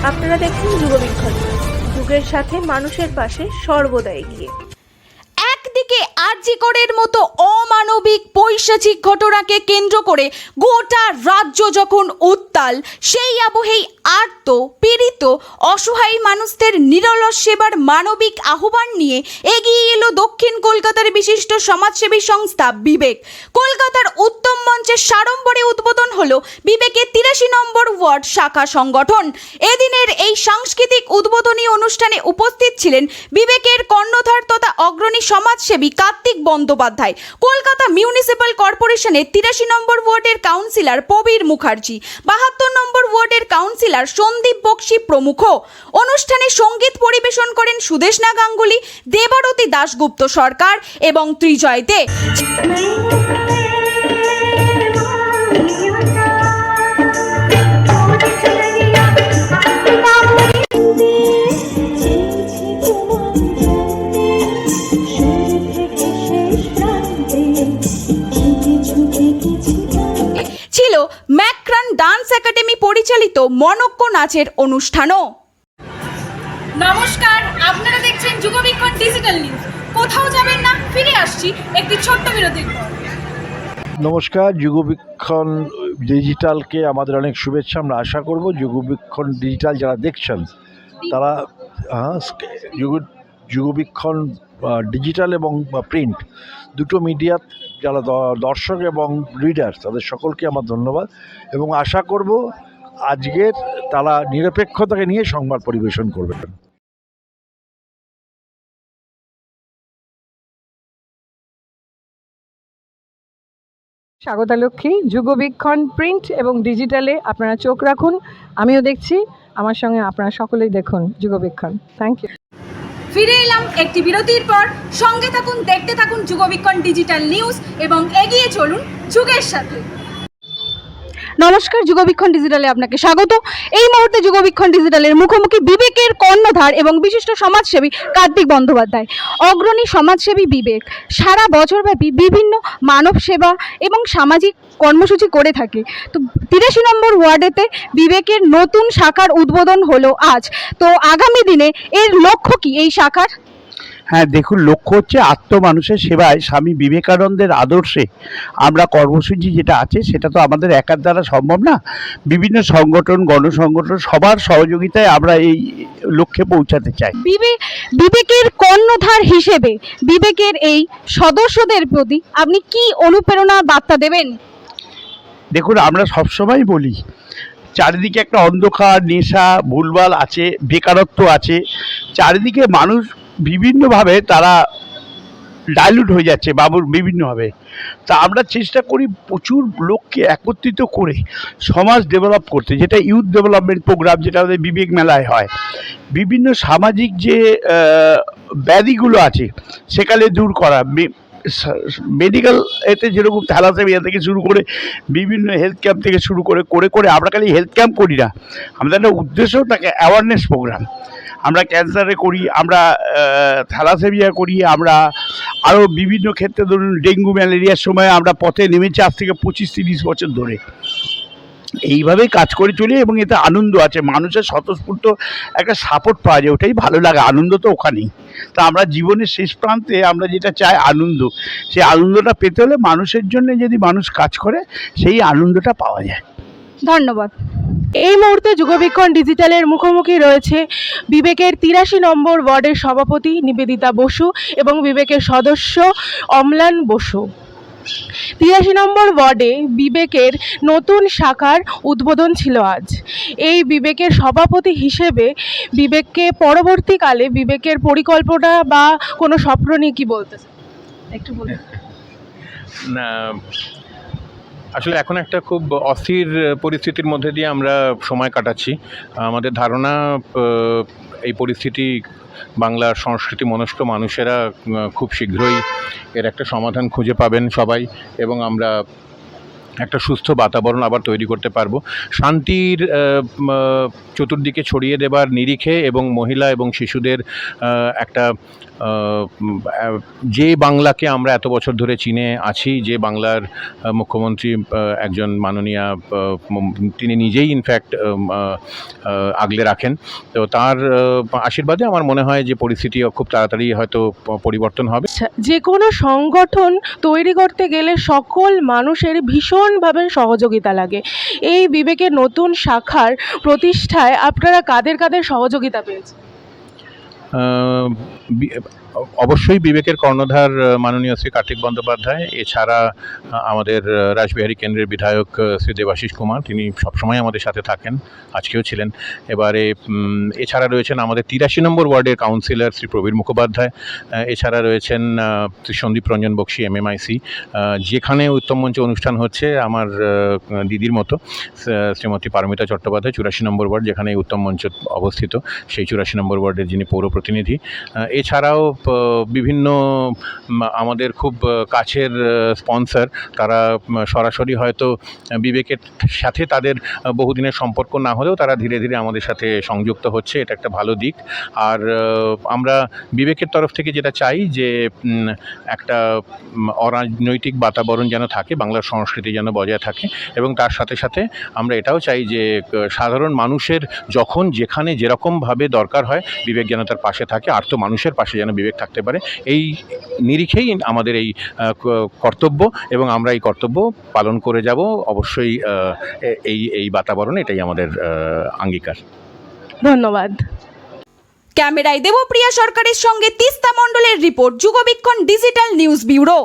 আপনারা দেখছেন যুগবীক্ষণ, যুগের সাথে মানুষের পাশে সর্বদা এগিয়ে। একদিকে আরজি করের মতো অমানবিক পৈশাচিক ঘটনাকে কেন্দ্র করে গোটা রাজ্য যখন উত্তাল, সেই আবহেই আর্ত পীড়িত অসহায় মানুষদের নিরলস সেবার মানবিক আহ্বান নিয়ে এগিয়ে এলো দক্ষিণ কলকাতার বিশিষ্ট সমাজসেবী সংস্থা বিবেক। কলকাতার উত্তম মঞ্চের সাড়ম্বরে উদ্বোধন হলো বিবেকের ৮৩ নম্বর ওয়ার্ড শাখা সংগঠন। এদিনের এই সাংস্কৃতিক উদ্বোধনী অনুষ্ঠানে উপস্থিত ছিলেন বিবেকের কর্ণধার তথা অগ্রণী সমাজসেবী কার্তিক বন্দ্যোপাধ্যায়, কলকাতা মিউনিসিপ্যাল কর্পোরেশনের ৮৩ নম্বর ওয়ার্ডের কাউন্সিলর প্রবীর মুখার্জি, ৭২ নম্বর ওয়ার্ডের কাউন্সিলর সন্দীপ বক্সি প্রমুখ। অনুষ্ঠানে সঙ্গীত পরিবেশন করেন সুদেশনা গাঙ্গুলি, দেবারতী দাশগুপ্ত সরকার এবং ত্রিজয় দে। ছিল ম্যাক্রান ডান্স একাডেমি পরিচালিত মনজ্ঞ নাচের অনুষ্ঠানও। নমস্কার, আপনারা দেখছেন যুগবীক্ষণ ডিজিটাল নিউজ। কোথাও যাবেন না, ফিরে আসছি একটি ছোট্ট বিরতির পর। নমস্কার, যুগবীক্ষণ ডিজিটালকে আমাদের অনেক শুভেচ্ছা। আমরা আশা করব যুগবীক্ষণ ডিজিটাল যারা দেখছেন তারা যুগবীক্ষণ ডিজিটাল এবং প্রিন্ট দুটো মিডিয়া যারা দর্শক এবং রিডার তাদের সকলকে আমার ধন্যবাদ, এবং আশা করব আজকের তারা নিরপেক্ষতাকে নিয়ে সংবাদ পরিবেশন করবেন। স্বাগতা লক্ষ্মী, যুগবীক্ষণ প্রিন্ট এবং ডিজিটালে আপনারা চোখ রাখুন, আমিও দেখছি, আমার সঙ্গে আপনারা সকলেই দেখুন যুগবীক্ষণ। Thank you. ফিরে এলাম একটি বিরতির পর। সঙ্গে থাকুন, দেখতে থাকুন যুগবীক্ষণ ডিজিটাল নিউজ এবং এগিয়ে চলুন যুগের সাথে। নমস্কার, যুগবীক্ষণ ডিজিটালে আপনাকে স্বাগত। এই মুহূর্তে যুগবীক্ষণ ডিজিটালের মুখোমুখি বিবেকের কর্ণধার এবং বিশিষ্ট সমাজসেবী কার্তিক বন্দ্যোপাধ্যায়। অগ্রণী সমাজসেবী বিবেক সারা বছরব্যাপী বিভিন্ন মানব সেবা এবং সামাজিক কর্মসূচি করে থাকে। তো ৮৩ নম্বর ওয়ার্ডেতে বিবেকের নতুন শাখার উদ্বোধন হলো আজ। তো আগামী দিনে এর লক্ষ্য কি এই শাখার? হ্যাঁ, দেখুন, লক্ষ্য হচ্ছে মানুষের সেবায় স্বামী বিবেকানন্দের আদর্শে আমরা কর্মসূচি যেটা আছে সেটা তো আমাদের একার দ্বারা সম্ভব না। বিভিন্ন সংগঠন, গণসংগঠন সবার সহযোগিতায় আমরা এই লক্ষ্যে পৌঁছাতে চাই। বিবেকের কর্ণধার হিসেবে বিবেকের এই সদস্যদের প্রতি আপনি কি অনুপ্রেরণা বার্তা দেবেন? দেখুন, আমরা সবসময় বলি চারিদিকে একটা অন্ধকার, নেশা, ভুলভাল আছে, বেকারত্ব আছে, চারিদিকে মানুষ বিভিন্নভাবে তারা ডাইলুট হয়ে যাচ্ছে বিভিন্নভাবে। তা আমরা চেষ্টা করি প্রচুর লোককে একত্রিত করে সমাজ ডেভেলপ করতে, যেটা ইউথ ডেভেলপমেন্ট প্রোগ্রাম যেটা আমাদের বিবেক মেলায় হয়। বিভিন্ন সামাজিক যে ব্যাধিগুলো আছে সেখানে দূর করা, মেডিকেল এতে যেরকম থ্যালাসেমিয়া থেকে শুরু করে বিভিন্ন হেলথ ক্যাম্প থেকে শুরু করে আমরা খালি হেলথ ক্যাম্প করি না, আমাদের একটা উদ্দেশ্য থাকে অ্যাওয়ারনেস প্রোগ্রাম। আমরা ক্যান্সারে করি, আমরা থ্যালাসেমিয়া করি, আমরা আরও বিভিন্ন ক্ষেত্রে ধরুন ডেঙ্গু ম্যালেরিয়ার সময় আমরা পথে নেমেছি আজ থেকে 25-30 বছর ধরে। এইভাবেই কাজ করে চলি এবং এতে আনন্দ আছে, মানুষের স্বতঃস্ফূর্ত একটা সাপোর্ট পাওয়া যায়, ওটাই ভালো লাগে। আনন্দ তো ওখানেই। তা আমরা জীবনের শেষ প্রান্তে আমরা যেটা চাই আনন্দ, সেই আনন্দটা পেতে হলে মানুষের জন্য যদি মানুষ কাজ করে সেই আনন্দটা পাওয়া যায়। ধন্যবাদ। এই মুহূর্তে যুগবীক্ষণ ডিজিটালের মুখোমুখি রয়েছে বিবেকের ৮৩ নম্বর ওয়ার্ডের সভাপতি নিবেদিতা বসু এবং বিবেকের সদস্য অম্লান বসু। ৮৩ নম্বর ওয়ার্ডে বিবেকের নতুন শাখার উদ্বোধন ছিল আজ। এই বিবেকের সভাপতি হিসেবে বিবেককে পরবর্তীকালে বিবেকের পরিকল্পনা বা কোনো স্বপ্ন নিয়ে কী বলতে একটু বলুন। না, আসলে এখন একটা খুব অস্থির পরিস্থিতির মধ্যে দিয়ে আমরা সময় কাটাচ্ছি। আমাদের ধারণা এই পরিস্থিতি বাংলার সংস্কৃতি মনস্ক মানুষেরা খুব শীঘ্রই এর একটা সমাধান খুঁজে পাবেন সবাই, এবং আমরা একটা সুস্থ বাতাবরণ আবার তৈরি করতে পারবো। শান্তির চতুর্দিকে ছড়িয়ে দেবার নিরিখে এবং মহিলা এবং শিশুদের একটা যে বাংলাকে আমরা এত বছর ধরে চিনে আছি, যে বাংলার মুখ্যমন্ত্রী একজন মাননীয়া তিনি নিজেই ইনফ্যাক্ট আগলে রাখেন, তো তার আশীর্বাদে আমার মনে হয় যে পরিস্থিতি খুব তাড়াতাড়ি হয়তো পরিবর্তন হবে। আচ্ছা, যে কোনো সংগঠন তৈরি করতে গেলে সকল মানুষের ভীষণভাবে সহযোগিতা লাগে। এই বিবেকের নতুন শাখার প্রতিষ্ঠায় আপনারা কাদের কাদের সহযোগিতা পেয়েছেন? অবশ্যই বিবেকের কর্ণধার মাননীয় শ্রী কার্তিক বন্দ্যোপাধ্যায়, এছাড়া আমাদের রাসবিহারী কেন্দ্রের বিধায়ক শ্রী দেবাশিস কুমার, তিনি সবসময় আমাদের সাথে থাকেন, আজকেও ছিলেন। এবারে এছাড়া রয়েছেন আমাদের 83 নম্বর ওয়ার্ডের কাউন্সিলর শ্রী প্রবীর মুখোপাধ্যায়, এছাড়া রয়েছেন শ্রী সন্দীপ রঞ্জন বক্সি MMIC। যেখানে উত্তম মঞ্চ অনুষ্ঠান হচ্ছে, আমার দিদির মতো শ্রীমতী পারমিতা চট্টোপাধ্যায়, 84 নম্বর ওয়ার্ড, যেখানে এই উত্তম মঞ্চ অবস্থিত, সেই 84 নম্বর ওয়ার্ডের যিনি পৌর প্রতিনিধি। এছাড়াও বিভিন্ন আমাদের খুব কাছের স্পন্সর, তারা সরাসরি হয়তো বিবেকের সাথে তাদের বহুদিনের সম্পর্ক না হলেও তারা ধীরে ধীরে আমাদের সাথে সংযুক্ত হচ্ছে, এটা একটা ভালো দিক। আর আমরা বিবেকের তরফ থেকে যেটা চাই যে একটা অরাজনৈতিক বাতাবরণ যেন থাকে, বাংলার সংস্কৃতি যেন বজায় থাকে, এবং তার সাথে সাথে আমরা এটাও চাই যে সাধারণ মানুষের যখন যেখানে যেরকমভাবে দরকার হয় বিবেক যেন তার পাশে থাকে, আর তো মানুষের পাশে যেন বিবেক থাকতে পারে। এই নিরিখেই আমাদের এই কর্তব্য, এবং আমরা এই কর্তব্য পালন করে যাব অবশ্যই। এই বাতাবরণে এটাই আমাদের অঙ্গীকার। ধন্যবাদ। ক্যামেরায় দেবপ্রিয়া সরকারের সঙ্গে তিস্তা মণ্ডলের report, Jugabikshan digital news bureau.